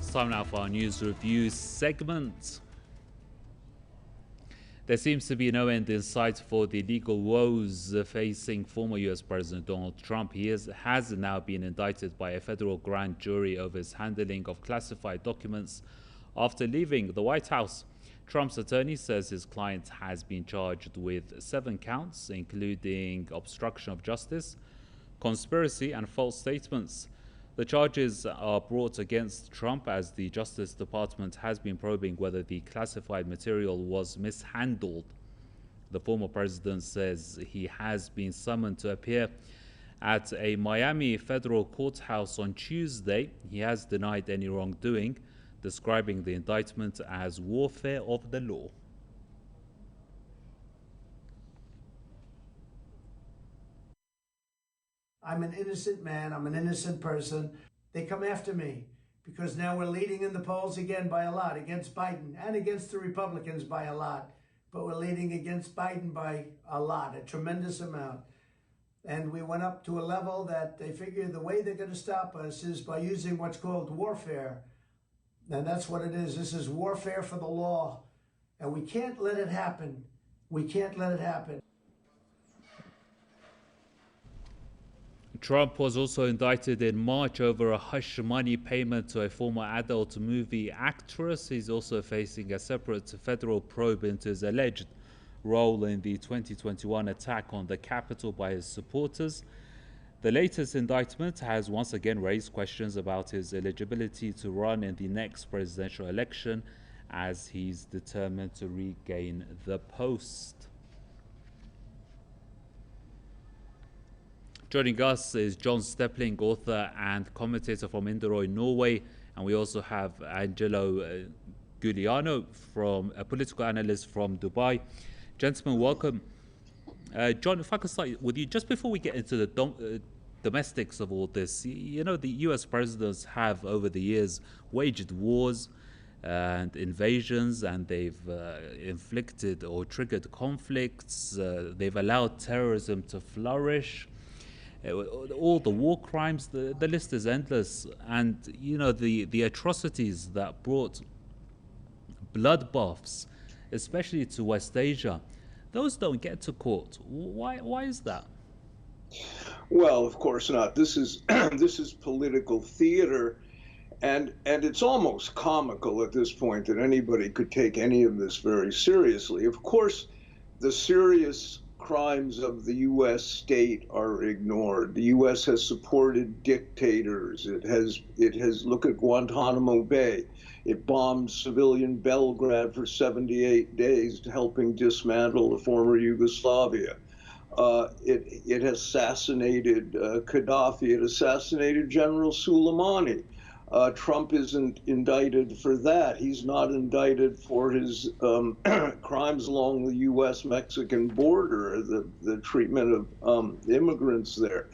It's time now for our news review segment. There seems to be no end in sight for the legal woes facing former U.S. President Donald Trump. He has now been indicted by a federal grand jury over his handling of classified documents after leaving the White House. Trump's attorney says his client has been charged with 7 counts, including obstruction of justice, conspiracy, and false statements. The charges are brought against Trump as the Justice Department has been probing whether the classified material was mishandled. The former president says he has been summoned to appear at a Miami federal courthouse on Tuesday. He has denied any wrongdoing, describing the indictment as warfare of the law. I'm an innocent man. I'm an innocent person. They come after me because now we're leading in the polls again by a lot against Biden and against the Republicans by a lot. But we're leading against Biden by a lot, a tremendous amount. And we went up to a level that they figure the way they're going to stop us is by using what's called warfare. And that's what it is. This is warfare for the law. And we can't let it happen. We can't let it happen. Trump was also indicted in March over a hush money payment to a former adult movie actress. He's also facing a separate federal probe into his alleged role in the 2021 attack on the Capitol by his supporters. The latest indictment has once again raised questions about his eligibility to run in the next presidential election, as he's determined to regain the post. Joining us is John Stepling, author and commentator from Inderøy, Norway, and we also have Angelo Giuliano, a political analyst from Dubai. Gentlemen, welcome. John, if I could start with you, just before we get into the domestics of all this, you know, the US presidents have over the years waged wars and invasions, and they've inflicted or triggered conflicts. They've allowed terrorism to flourish. All the war crimes, the list is endless. And, you know, the atrocities that brought bloodbaths, especially to West Asia, those don't get to court. Why is that? Well, of course not. This is this is political theater, and it's almost comical at this point that anybody could take any of this very seriously. Of course, the serious crimes of the U.S. state are ignored. The U.S. has supported dictators. It has look at Guantanamo Bay. It bombed civilian Belgrade for 78 days, helping dismantle the former Yugoslavia. It assassinated Gaddafi. It assassinated General Soleimani. Trump isn't indicted for that. He's not indicted for his crimes along the U.S.-Mexican border, the treatment of immigrants there.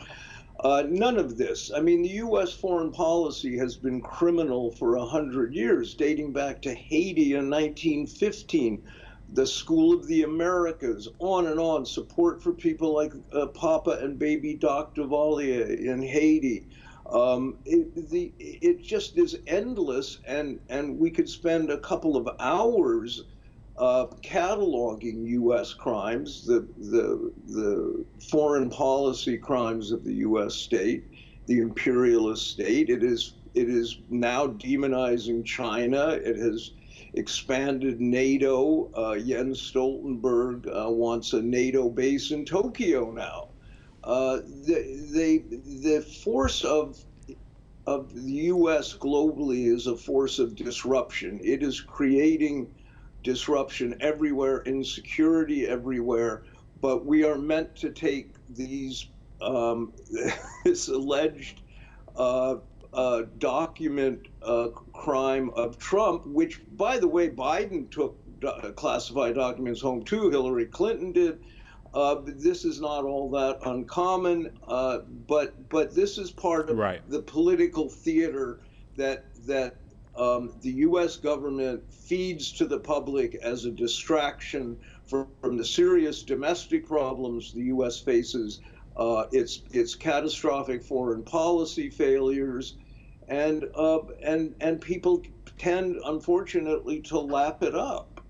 None of this. I mean, the U.S. foreign policy has been criminal for 100 years, dating back to Haiti in 1915, the School of the Americas, on, support for people like Papa and Baby Doc Duvalier in Haiti. It just is endless, and we could spend a couple of hours cataloging U.S. crimes, the foreign policy crimes of the U.S. state, the imperialist state. It is now demonizing China. It has expanded NATO. Jens Stoltenberg wants a NATO base in Tokyo now. The force of the U.S. globally is a force of disruption. It is creating disruption everywhere, insecurity everywhere, but we are meant to take these this alleged document crime of Trump, which, by the way, Biden took classified documents home too. Hillary Clinton did. This is not all that uncommon, but this is part of the political theater that the U.S. government feeds to the public as a distraction from the serious domestic problems the U.S. faces, its catastrophic foreign policy failures, and people tend, unfortunately, to lap it up.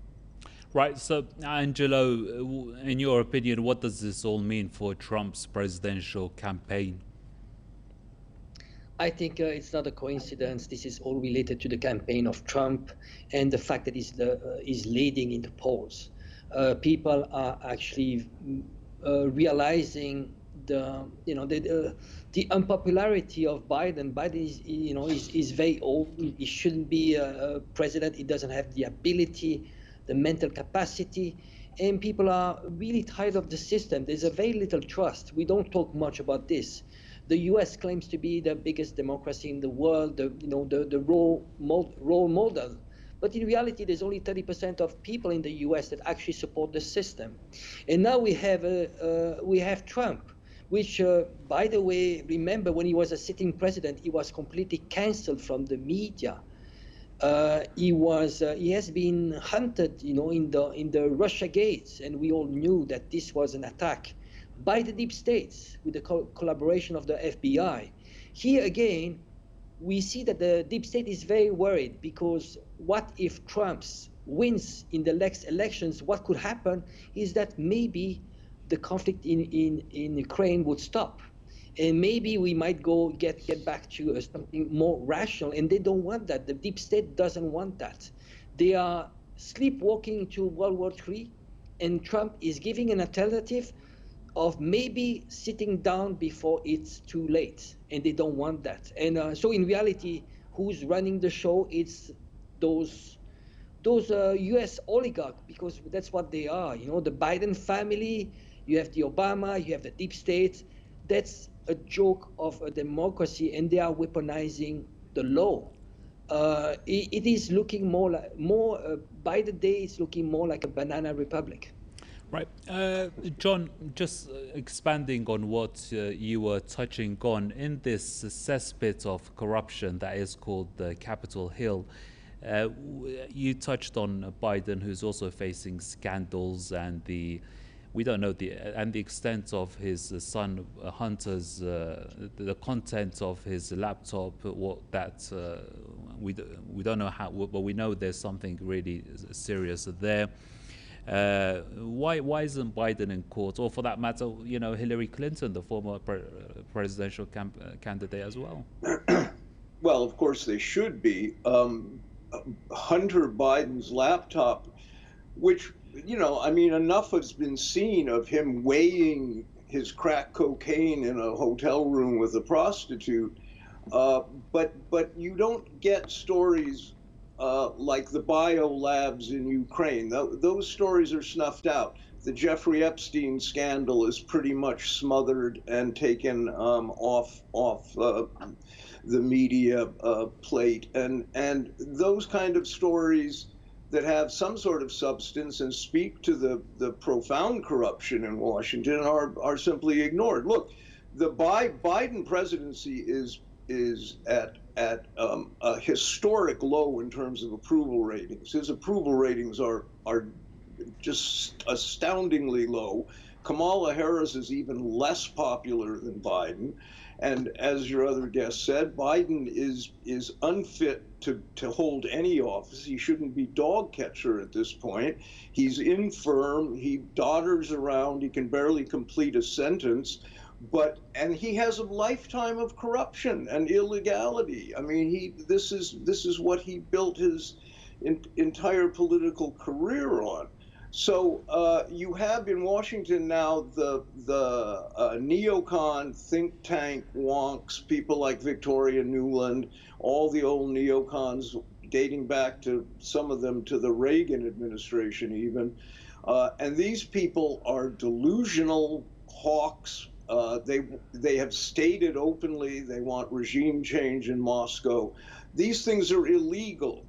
Right. So, Angelo, in your opinion, what does this all mean for Trump's presidential campaign? I think it's not a coincidence. This is all related to the campaign of Trump and the fact that he's leading in the polls. People are actually realizing the unpopularity of Biden. Biden is very old. He shouldn't be a president. He doesn't have the ability, the mental capacity, and people are really tired of the system. There's a very little trust. We don't talk much about this. The U.S. claims to be the biggest democracy in the world, the role model. But in reality, there's only 30% of people in the U.S. that actually support the system. And now we have Trump, which, by the way, remember when he was a sitting president, he was completely canceled from the media. He has been hunted, in the Russia gates, and we all knew that this was an attack by the deep states with the collaboration of the FBI. Here again, we see that the deep state is very worried, because what if Trump wins in the next elections? What could happen is that maybe the conflict in Ukraine would stop, and maybe we might get back to something more rational. And they don't want that. The deep state doesn't want that. They are sleepwalking to World War III, and Trump is giving an alternative of maybe sitting down before it's too late, and they don't want that. And so in reality, who's running the show? It's those U.S. oligarchs, because that's what they are. The Biden family, you have the Obama, you have the deep state. That's a joke of a democracy, and they are weaponizing the law. It is looking by the day, it's looking more like a banana republic. Right. John, just expanding on what you were touching on, in this cesspit of corruption that is called Capitol Hill, you touched on Biden, who's also facing scandals, and we don't know the extent of his son Hunter's, the content of his laptop, we don't know how, but we know there's something really serious there. Why isn't Biden in court, or for that matter, Hillary Clinton, the former presidential candidate as well? Well, of course they should be. Hunter Biden's laptop, which, enough has been seen of him weighing his crack cocaine in a hotel room with a prostitute, but you don't get stories like the bio labs in Ukraine. Those stories are snuffed out. The Jeffrey Epstein scandal is pretty much smothered and taken off the media plate. And those kind of stories that have some sort of substance and speak to the profound corruption in Washington are simply ignored. Look, the Biden presidency is at a historic low in terms of approval ratings. His approval ratings are just astoundingly low. Kamala Harris is even less popular than Biden. And as your other guest said, Biden is unfit to hold any office. He shouldn't be dog catcher at this point. He's infirm. He dodders around. He can barely complete a sentence. And he has a lifetime of corruption and illegality. I mean, this is what he built his entire political career on. So you have in Washington now the neocon think tank wonks, people like Victoria Nuland, all the old neocons dating back to some of them to the Reagan administration even. And these people are delusional hawks. They have stated openly they want regime change in Moscow. These things are illegal.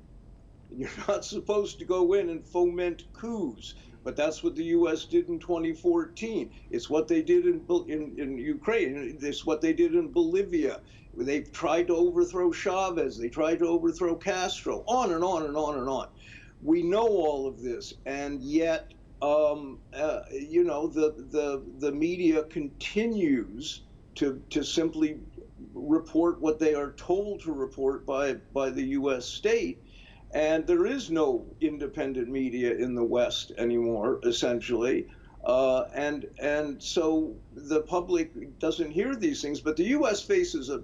You're not supposed to go in and foment coups, but that's what the U.S. did in 2014. It's what they did in Ukraine. It's what they did in Bolivia. They tried to overthrow Chavez. They tried to overthrow Castro. On and on and on and on. We know all of this, and yet, the media continues to simply report what they are told to report by the U.S. state. And there is no independent media in the West anymore, essentially. And so the public doesn't hear these things. But the U.S. faces a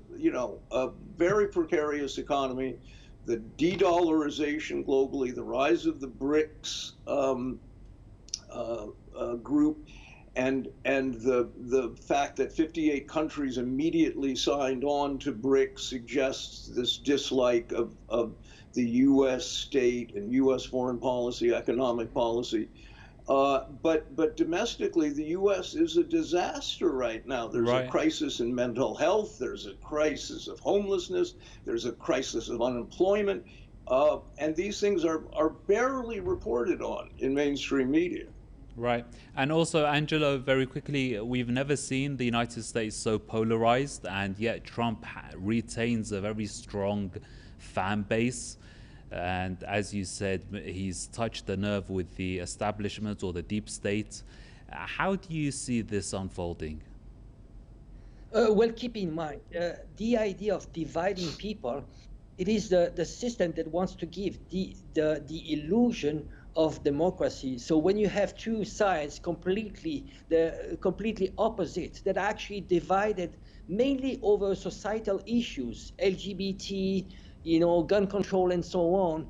very precarious economy, the de-dollarization globally, the rise of the BRICS group, and the fact that 58 countries immediately signed on to BRICS suggests this dislike of the U.S. state and U.S. foreign policy, economic policy. But domestically, the U.S. is a disaster right now. There's a crisis in mental health. There's a crisis of homelessness. There's a crisis of unemployment. And these things are barely reported on in mainstream media. Right. And also, Angelo, very quickly, we've never seen the United States so polarized, and yet Trump retains a very strong fan base. And as you said, he's touched the nerve with the establishment or the deep state. How do you see this unfolding? Well, keep in mind, the idea of dividing people, it is the system that wants to give the illusion of democracy. So when you have two sides completely opposite, that are actually divided mainly over societal issues, LGBT, gun control and so on,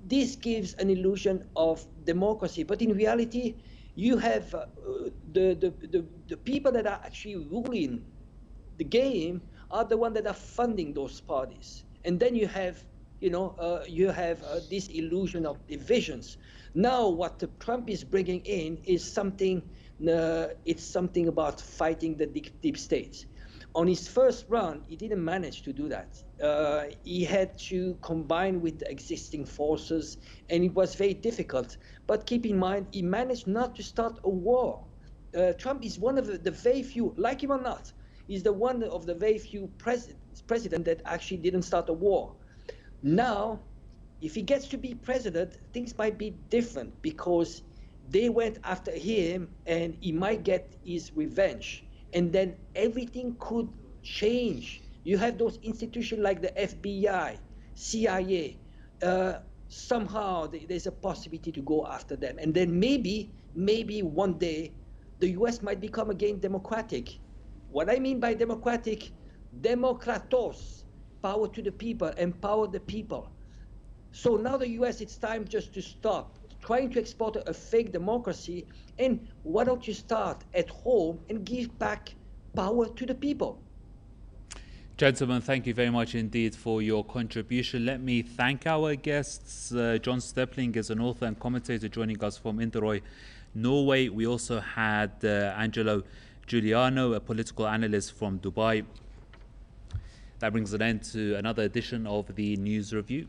this gives an illusion of democracy. But in reality, you have the people that are actually ruling the game are the ones that are funding those parties. And then you have this illusion of divisions. Now, what Trump is bringing in is something. It's something about fighting the deep states. On his first run, he didn't manage to do that. He had to combine with the existing forces, and it was very difficult. But keep in mind, he managed not to start a war. Trump is one of the very few, like him or not, he's the one of the very few president that actually didn't start a war. Now, if he gets to be president, things might be different because they went after him and he might get his revenge. And then everything could change. You have those institutions like the FBI, CIA. Somehow there's a possibility to go after them. And then maybe one day the US might become again democratic. What I mean by democratic, demokratos, power to the people, empower the people. So now the US, it's time just to stop trying to export a fake democracy, and why don't you start at home and give back power to the people? Gentlemen, thank you very much indeed for your contribution. Let me thank our guests. John Stepling is an author and commentator joining us from Inderøy, Norway. We also had Angelo Giuliano, a political analyst from Dubai. That brings an end to another edition of the News Review.